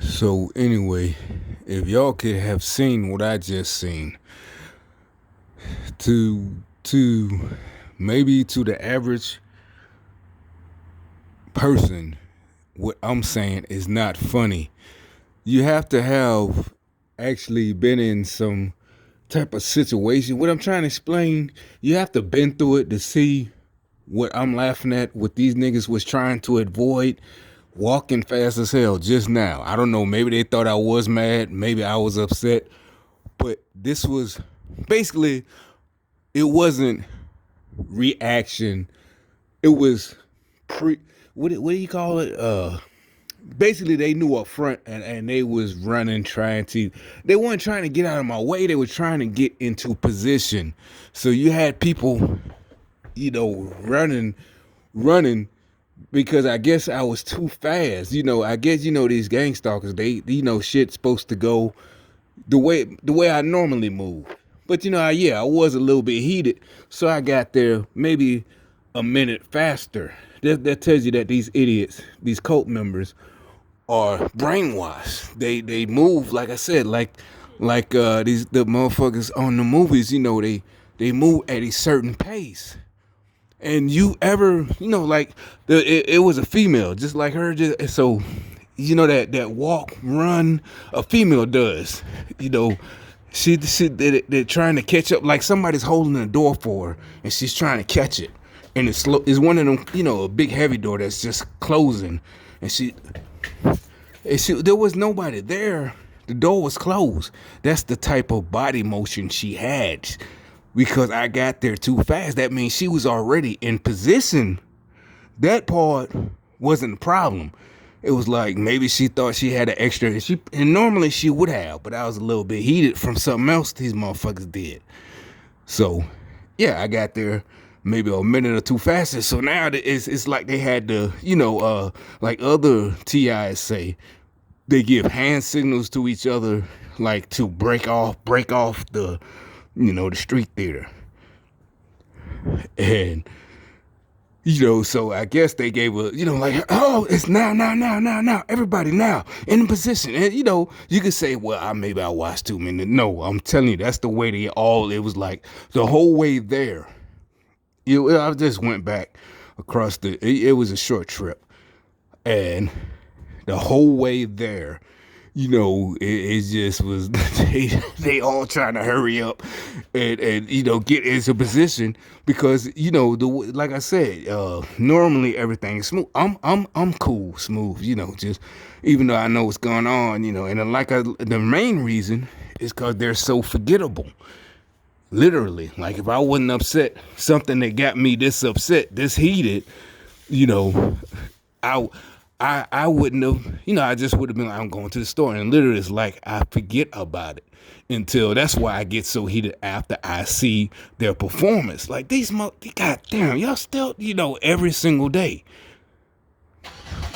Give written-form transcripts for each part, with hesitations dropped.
So anyway, if y'all could have seen what I just seen, to maybe to the average person, what I'm saying is not funny. You have to have actually been in some type of situation. What I'm trying to explain, you have to been through it to see what I'm laughing at, what these niggas was trying to avoid walking fast as hell just now. I don't know, maybe they thought I was mad, maybe I was upset, but this was basically, it wasn't reaction. It was pre what do you call it? Basically they knew up front, and they was running, trying to, they weren't trying to get out of my way, they were trying to get into position. So you had people, running because I guess I was too fast. I guess these gang stalkers, they shit's supposed to go the way I normally move. But I was a little bit heated, so I got there maybe a minute faster. That tells you that these idiots, these cult members, are brainwashed. They move, like I said, these the motherfuckers on the movies. They move at a certain pace. And you ever, it was a female, just like her. So, that walk, run, a female does. They're trying to catch up, like somebody's holding the door for her, and she's trying to catch it. And it's slow. It's one of them, a big heavy door that's just closing, and there was nobody there. The door was closed. That's the type of body motion she had. Because I got there too fast. That means she was already in position. That part wasn't the problem. It was like maybe she thought she had an extra, and normally she would have, but I was a little bit heated from something else these motherfuckers did. So, yeah, I got there maybe a minute or two faster. So now it's like they had to, like other TIs say, they give hand signals to each other, like to break off the street theater. And so I guess they gave like, oh, it's now, everybody now in position. And you could say, well, maybe I watched too many. No, I'm telling you, that's the way it was like the whole way there. I just went back across it was a short trip, and the whole way there, it just was, they all trying to hurry up and get into position because like I said, normally everything is smooth. I'm cool, smooth, just even though I know what's going on, and the main reason is because they're so forgettable. Literally, like if I wasn't upset, something that got me this upset, this heated, you know, I I wouldn't have, I just would have been like, I'm going to the store. And literally it's like I forget about it until, that's why I get so heated after I see their performance. Like goddamn, y'all still, every single day.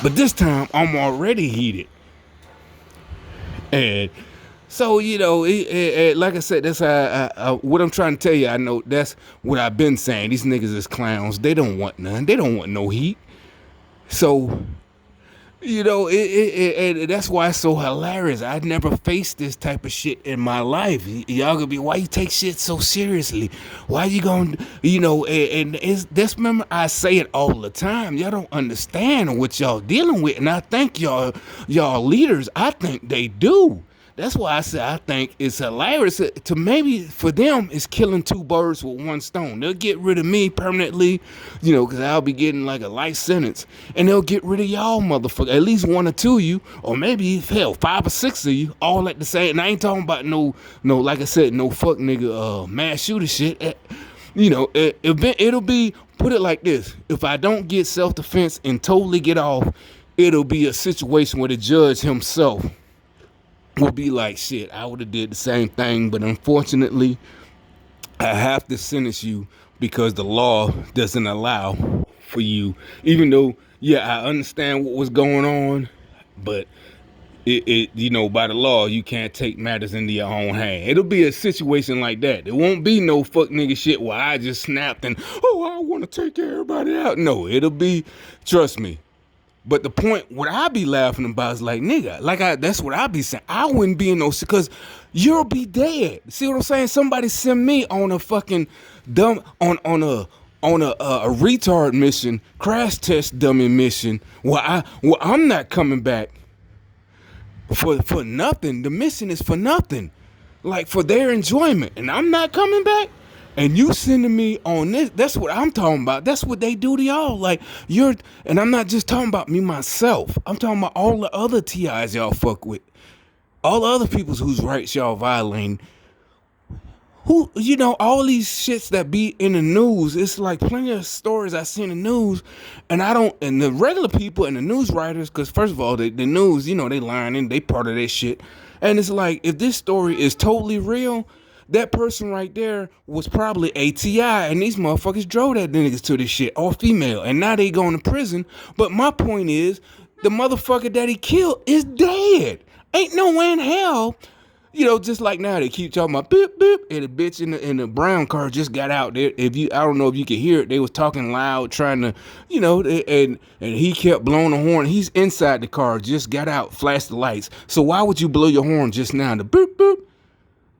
But this time I'm already heated. And so, like I said, that's what I'm trying to tell you. I know that's what I've been saying. These niggas is clowns. They don't want none. They don't want no heat. So, that's why it's so hilarious. I'd never faced this type of shit in my life. Y'all gonna be, why you take shit so seriously? Why you gonna, and it's this. Remember, I say it all the time. Y'all don't understand what y'all dealing with, and I think y'all leaders, I think they do. That's why I say I think it's hilarious to maybe for them it's killing two birds with one stone. They'll get rid of me permanently, because I'll be getting like a life sentence, and they'll get rid of y'all motherfucker, at least one or two of you, or maybe hell 5 or 6 of you, all at the same. And I ain't talking about no, like I said, no fuck nigga, mass shooter shit. It'll be, put it like this: if I don't get self defense and totally get off, it'll be a situation where the judge himself will be like, shit, I would have did the same thing, but unfortunately I have to sentence you because the law doesn't allow for you, even though, yeah, I understand what was going on, but it by the law you can't take matters into your own hand. It'll be a situation like that. It won't be no fuck nigga shit where I just snapped and, oh, I want to take everybody out. No, it'll be, trust me, But the point, what I be laughing about is like, nigga, that's what I be saying. I wouldn't be in those, because you'll be dead. See what I'm saying? Somebody send me on a fucking dumb, on a retard mission, crash test dummy mission, where I'm not coming back for nothing. The mission is for nothing, like for their enjoyment, and I'm not coming back. And you sending me on this, that's what I'm talking about. That's what they do to y'all. Like, and I'm not just talking about me, myself. I'm talking about all the other TIs y'all fuck with. All the other people whose rights y'all violating. Who, all these shits that be in the news, it's like plenty of stories I see in the news, and the regular people and the news writers, because first of all, the news, they lying and they part of that shit. And it's like, if this story is totally real, that person right there was probably a TI, and these motherfuckers drove that niggas to this shit, or female, and now they going to prison. But my point is, the motherfucker that he killed is dead. Ain't no way in hell. Just like now they keep talking about beep beep, and the bitch in the brown car just got out there. I don't know if you could hear it. They was talking loud, trying to, and he kept blowing the horn. He's inside the car, just got out, flashed the lights. So why would you blow your horn just now? The boop boop.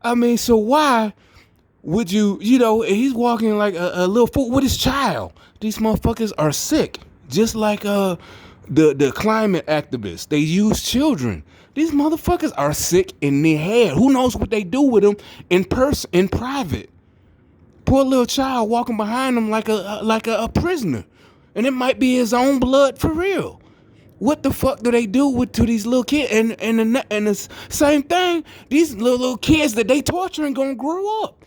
I mean, so why would you? He's walking like a little fool with his child. These motherfuckers are sick, just like the climate activists. They use children. These motherfuckers are sick in their head. Who knows what they do with them in person, in private? Poor little child walking behind them like a prisoner, and it might be his own blood for real. What the fuck do they do to these little kids? And the same thing, these little kids that they torturing gonna grow up,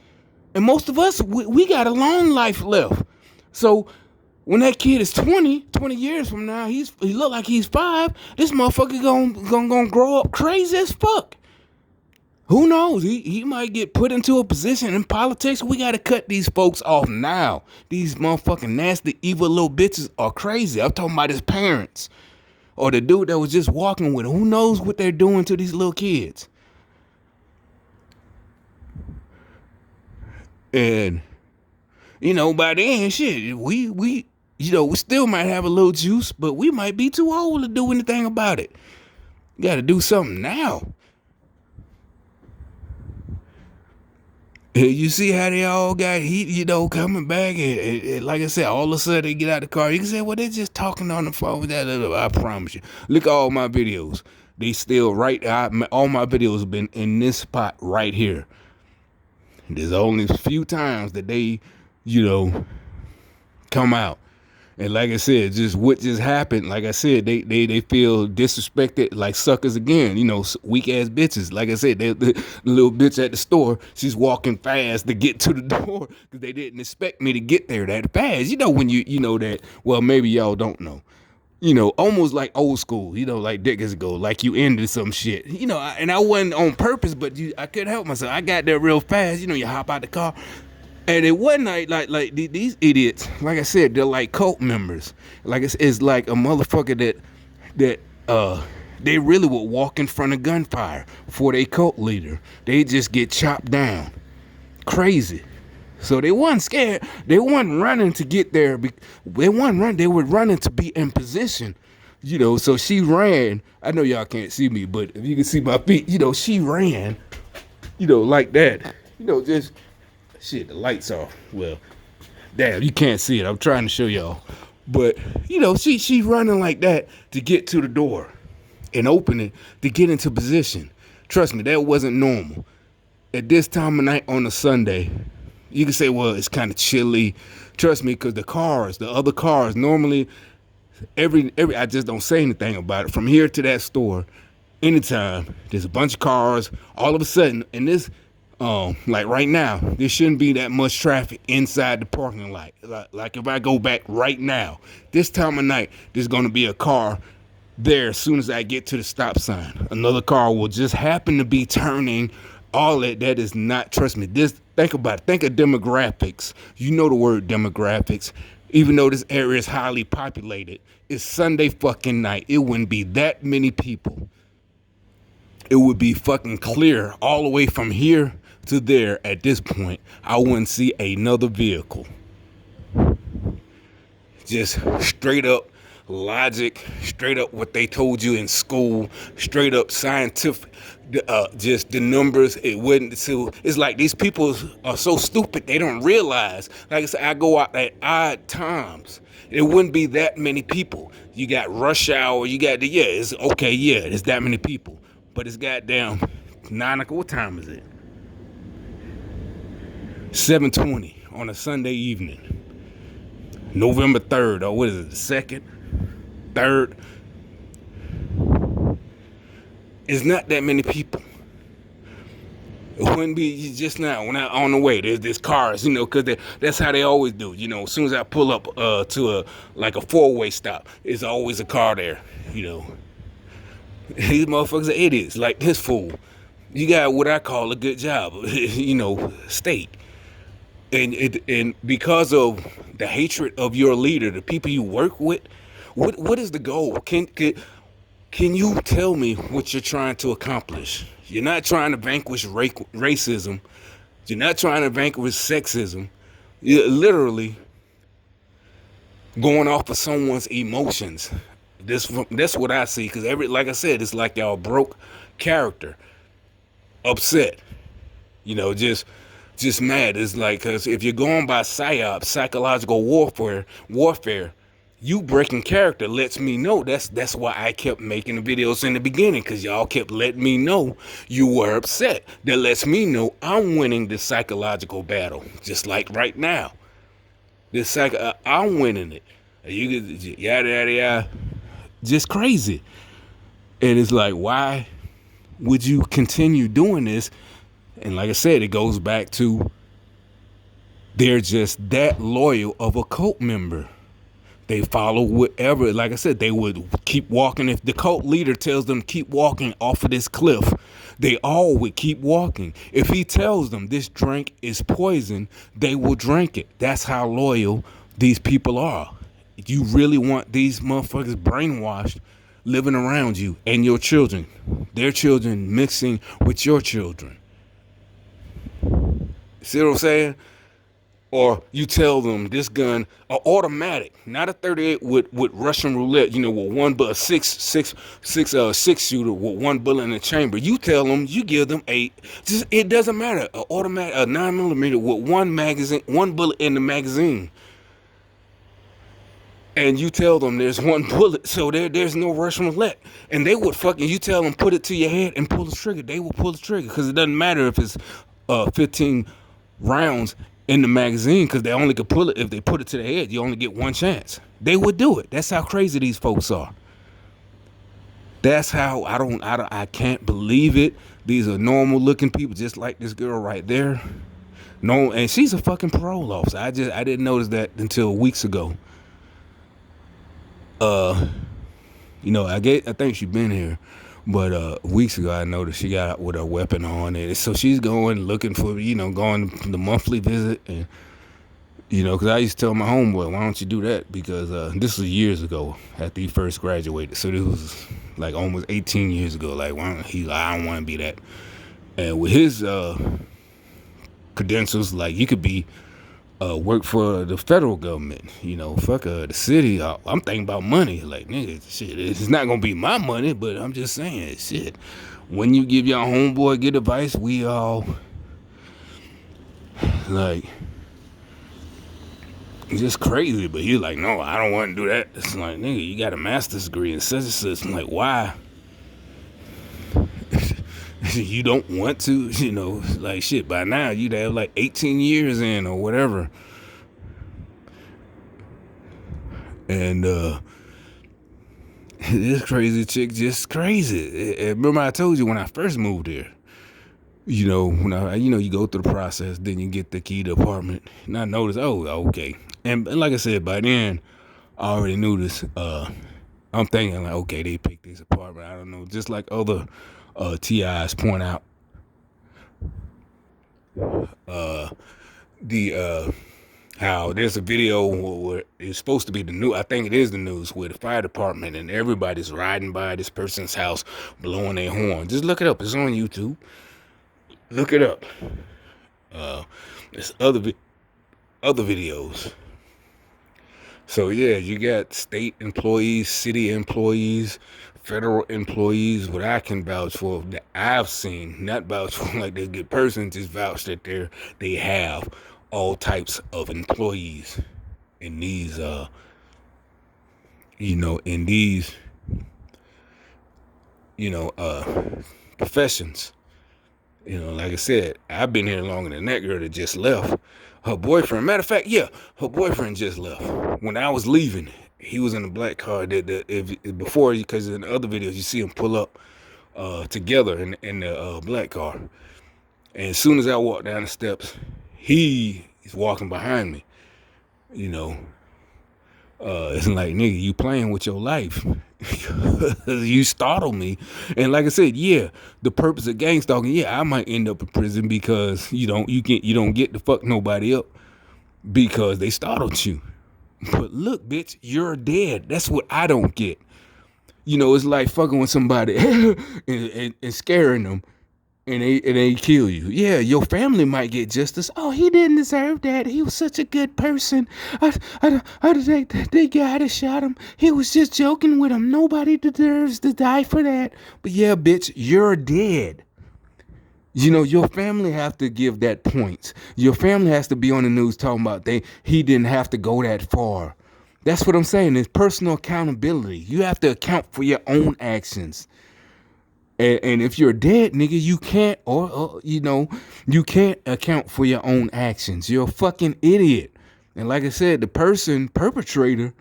and most of us we got a long life left. So when that kid is 20 years from now, he look like he's 5. This motherfucker gonna grow up crazy as fuck. Who knows? He might get put into a position in politics. We gotta cut these folks off now. These motherfucking nasty, evil little bitches are crazy. I'm talking about his parents, or the dude that was just walking with him. Who knows what they're doing to these little kids? And by then, shit, we still might have a little juice, but we might be too old to do anything about it. You got to do something now. You see how they all got heat, coming back, and like I said, all of a sudden they get out of the car. You can say, well, they're just talking on the phone. I promise you. Look at all my videos. They still all my videos have been in this spot right here. There's only a few times that they, come out. And like I said, just what just happened, like I said, they feel disrespected like suckers again, weak ass bitches. Like I said, the little bitch at the store, she's walking fast to get to the door because they didn't expect me to get there that fast. When that, well, maybe y'all don't know. Almost like old school, like decades ago, like you ended some shit, and I wasn't on purpose, but I couldn't help myself. I got there real fast, you hop out the car. And it wasn't like these idiots, like I said, they're like cult members. Like it's like a motherfucker that they really would walk in front of gunfire for their cult leader. They just get chopped down. Crazy. So they wasn't scared. They wasn't running to get there. They wasn't running. They were running to be in position. So she ran. I know y'all can't see me, but if you can see my feet, she ran, like that. Just... Shit, the lights off. Well, damn, you can't see it. I'm trying to show y'all. But, she running like that to get to the door and open it to get into position. Trust me, that wasn't normal. At this time of night on a Sunday, you can say, well, it's kind of chilly. Trust me, because the other cars, normally, I just don't say anything about it. From here to that store, anytime, there's a bunch of cars. All of a sudden, and this... like right now, there shouldn't be that much traffic inside the parking lot. Like if I go back right now, this time of night, there's going to be a car there as soon as I get to the stop sign. Another car will just happen to be turning. All that is not, trust me, think about it. Think of demographics. You know the word demographics. Even though this area is highly populated, it's Sunday fucking night. It wouldn't be that many people. It would be fucking clear all the way from here to there. At this point, I wouldn't see another vehicle. Just straight up logic, straight up what they told you in school, straight up scientific, just the numbers. It wasn't. So it's like these people are so stupid they don't realize. Like I said, I go out at odd times. It wouldn't be that many people. You got rush hour. You got it's okay. Yeah, it's that many people, but it's goddamn 9 o'clock. What time is it? 7:20 on a Sunday evening. November 3rd, or what is it, the 2nd? 3rd? It's not that many people. It wouldn't be just now when I on the way. There's cars, because that's how they always do. As soon as I pull up to a 4-way stop, there's always a car there. These motherfuckers are idiots. Like this fool, you got what I call a good job. State. And because of the hatred of your leader, the people you work with, what is the goal? Can you tell me what you're trying to accomplish? You're not trying to vanquish racism. You're not trying to vanquish sexism. You're literally going off of someone's emotions. That's what I see. Because like I said, it's like y'all broke character, upset. Just mad. It's like, cause if you're going by psyops, psychological warfare, you breaking character lets me know. That's why I kept making the videos in the beginning, cause y'all kept letting me know you were upset. That lets me know I'm winning the psychological battle, just like right now. I'm winning it. You yada yada yada, just crazy. And it's like, why would you continue doing this? And like I said, it goes back to they're just that loyal of a cult member. They follow whatever. Like I said, they would keep walking. If the cult leader tells them keep walking off of this cliff, they all would keep walking. If he tells them this drink is poison, they will drink it. That's how loyal these people are. If you really want these motherfuckers brainwashed, living around you and your children, their children mixing with your children. See what I'm saying? Or you tell them this gun, an automatic, not a 38 with Russian roulette, with one bullet, six shooter with one bullet in the chamber. You tell them, you give them it doesn't matter. An automatic, a 9mm with one bullet in the magazine. And you tell them there's one bullet, so there's no Russian roulette. And they would you tell them put it to your head and pull the trigger. They will pull the trigger because it doesn't matter if it's 15 rounds in the magazine, because they only could pull it if they put it to the head. You only get one chance. They would do it. That's how crazy these folks are. That's how I can't believe it. These are normal looking people, just like this girl right there. No, and she's a fucking parole officer. I didn't notice that until weeks ago. I think she's been here. But weeks ago, I noticed she got out with her weapon on, and so she's going looking for, going the monthly visit, and because I used to tell my homeboy, why don't you do that? Because this was years ago after he first graduated, so this was like almost 18 years ago. Like, I don't want to be that. And with his credentials, like you could be work for the federal government, fuck the city. I'm thinking about money. Like, nigga, shit, it's not gonna be my money, but I'm just saying, shit. When you give your homeboy good advice, we all like just crazy. But he's like, no, I don't want to do that. It's like, nigga, you got a master's degree in such and such. I'm like, why? You don't want to, like shit. By now you'd have like 18 years in or whatever. And this crazy chick just crazy. Remember I told you when I first moved here, when you go through the process, then you get the key to the apartment. And I noticed, oh, okay. And like I said, by then I already knew this. I'm thinking like, okay, they picked this apartment. I don't know, just like other TIs point out. How there's a video where it's supposed to be the news. I think it is the news, where the fire department and everybody's riding by this person's house blowing their horn. Just look it up. It's on YouTube. Look it up. There's other videos. So yeah, you got state employees, city employees, federal employees. What I can vouch for that I've seen, not vouch for like they good person, just vouch that they have all types of employees in these in these you know professions. Like I said, I've been here longer than that girl that just left. Her boyfriend, matter of fact, yeah, her boyfriend just left. When I was leaving, he was in a black car. Before, because in the other videos you see him pull up together in the black car. And as soon as I walked down the steps, he is walking behind me. You know, it's like, nigga, you playing with your life. You startled me. And like I said, yeah, the purpose of gang stalking, yeah, I might end up in prison because you don't get to fuck nobody up because they startled you. But look, bitch, you're dead. That's what I don't get. It's like fucking with somebody and scaring them and they kill you. Yeah, your family might get justice. Oh, he didn't deserve that. He was such a good person. They guy that shot him, he was just joking with him. Nobody deserves to die for that. But yeah, bitch, you're dead. Your family have to give that points. Your family has to be on the news talking about he didn't have to go that far. That's what I'm saying. It's personal accountability. You have to account for your own actions. And if you're dead, nigga, you can't, you can't account for your own actions. You're a fucking idiot. And like I said, the perpetrator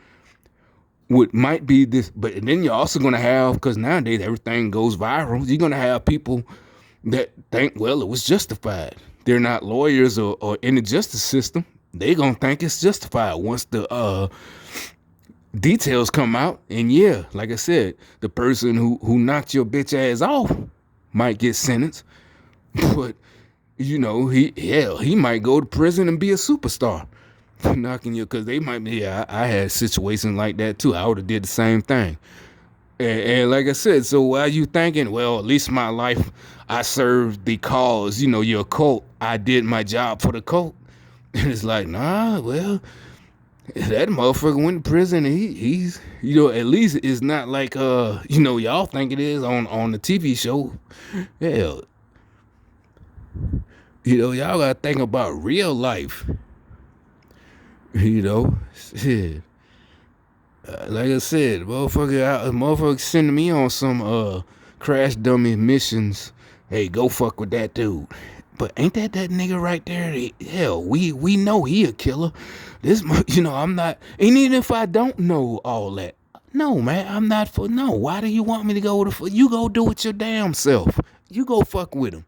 might be this, but then you're also gonna have, because nowadays everything goes viral. You're gonna have people that think, well, it was justified. They're not lawyers or in the justice system. They gonna think it's justified once the details come out. And yeah, like I said, the person who knocked your bitch ass off might get sentenced, but he might go to prison and be a superstar for knocking you, because they might be. Yeah, I had situations like that too. I would have did the same thing. And like I said, so while you thinking, well, at least my life, I served the cause, your cult, I did my job for the cult. And it's like, nah, well, that motherfucker went to prison and he's at least it's not like y'all think it is on the TV show. Hell, y'all gotta think about real life. Shit. Like I said, motherfucker sending me on some crash dummy missions. Hey, go fuck with that dude. But ain't that nigga right there? Hell, we know he a killer. I'm not. And even if I don't know all that, no, man, I'm not for. No, why do you want me to go to? You go do it your damn self. You go fuck with him.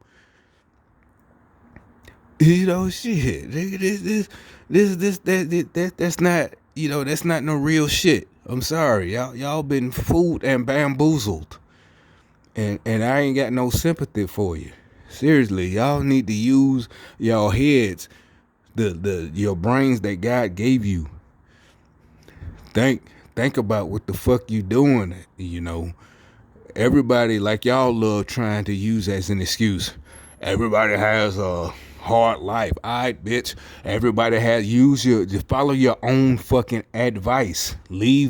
Shit. That's not. That's not no real shit. I'm sorry, y'all been fooled and bamboozled, and I ain't got no sympathy for you. Seriously, y'all need to use y'all heads, your brains that God gave you. Think about what the fuck you doing. Everybody, like y'all love trying to use as an excuse. Everybody has a hard life. Alright, bitch. Everybody follow your own fucking advice.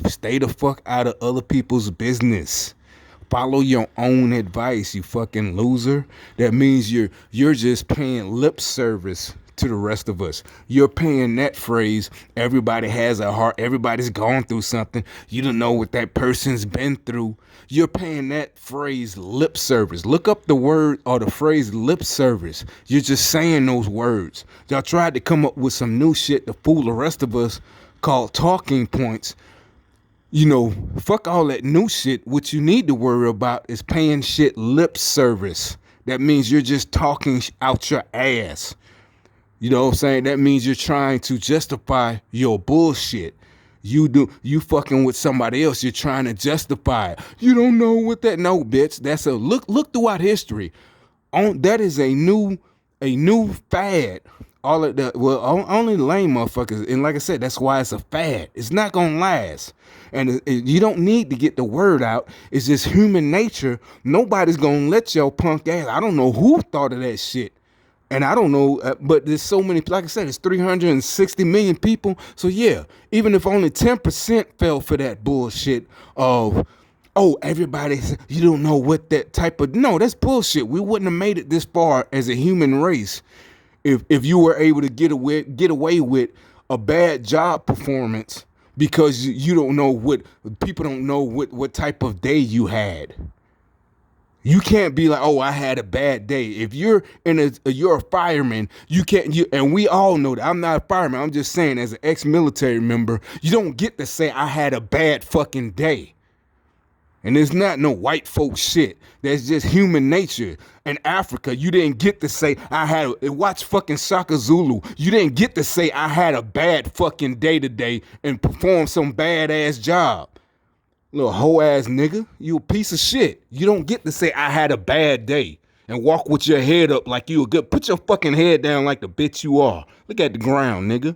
Stay the fuck out of other people's business. Follow your own advice, you fucking loser. That means you're just paying lip service to the rest of us. You're paying that phrase. Everybody has a heart. Everybody's gone through something. You don't know what that person's been through. You're paying that phrase lip service. Look up the word or the phrase lip service. You're just saying those words. Y'all tried to come up with some new shit to fool the rest of us called talking points. Fuck all that new shit. What you need to worry about is paying shit lip service. That means you're just talking out your ass. You know what I'm saying? That means you're trying to justify your bullshit. You fucking with somebody else. You're trying to justify it. You don't know what that. No, bitch. That's a look throughout history. That is a new fad. All of the only lame motherfuckers, and like I said, that's why it's a fad. It's not gonna last, and you don't need to get the word out. It's just human nature. Nobody's gonna let your punk ass. I don't know who thought of that shit, And I don't know, but there's so many, like I said, it's 360 million people. So yeah, even if only 10% fell for that bullshit of, oh, everybody, you don't know what that type of, no, that's bullshit. We wouldn't have made it this far as a human race if you were able to get away with a bad job performance because you don't know what, people don't know what type of day you had. You can't be like, oh, I had a bad day. If you're you're a fireman, you can't. And we all know that. I'm not a fireman. I'm just saying, as an ex-military member, you don't get to say I had a bad fucking day. And it's not no white folk shit. That's just human nature. In Africa, you didn't get to say I had. Watch fucking Shaka Zulu. You didn't get to say I had a bad fucking day today and perform some badass job. Little hoe ass nigga, you a piece of shit. You don't get to say I had a bad day and walk with your head up like you a good. Put your fucking head down like the bitch you are. Look at the ground, nigga.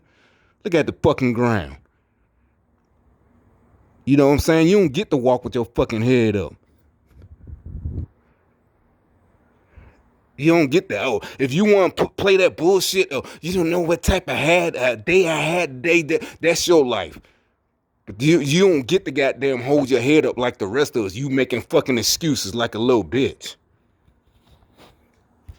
Look at the fucking ground. You know what I'm saying? You don't get to walk with your fucking head up. You don't get that. Oh, if you want to play that bullshit, oh, you don't know what type of day I had today. That's your life. You don't get to goddamn hold your head up like the rest of us. You making fucking excuses like a little bitch.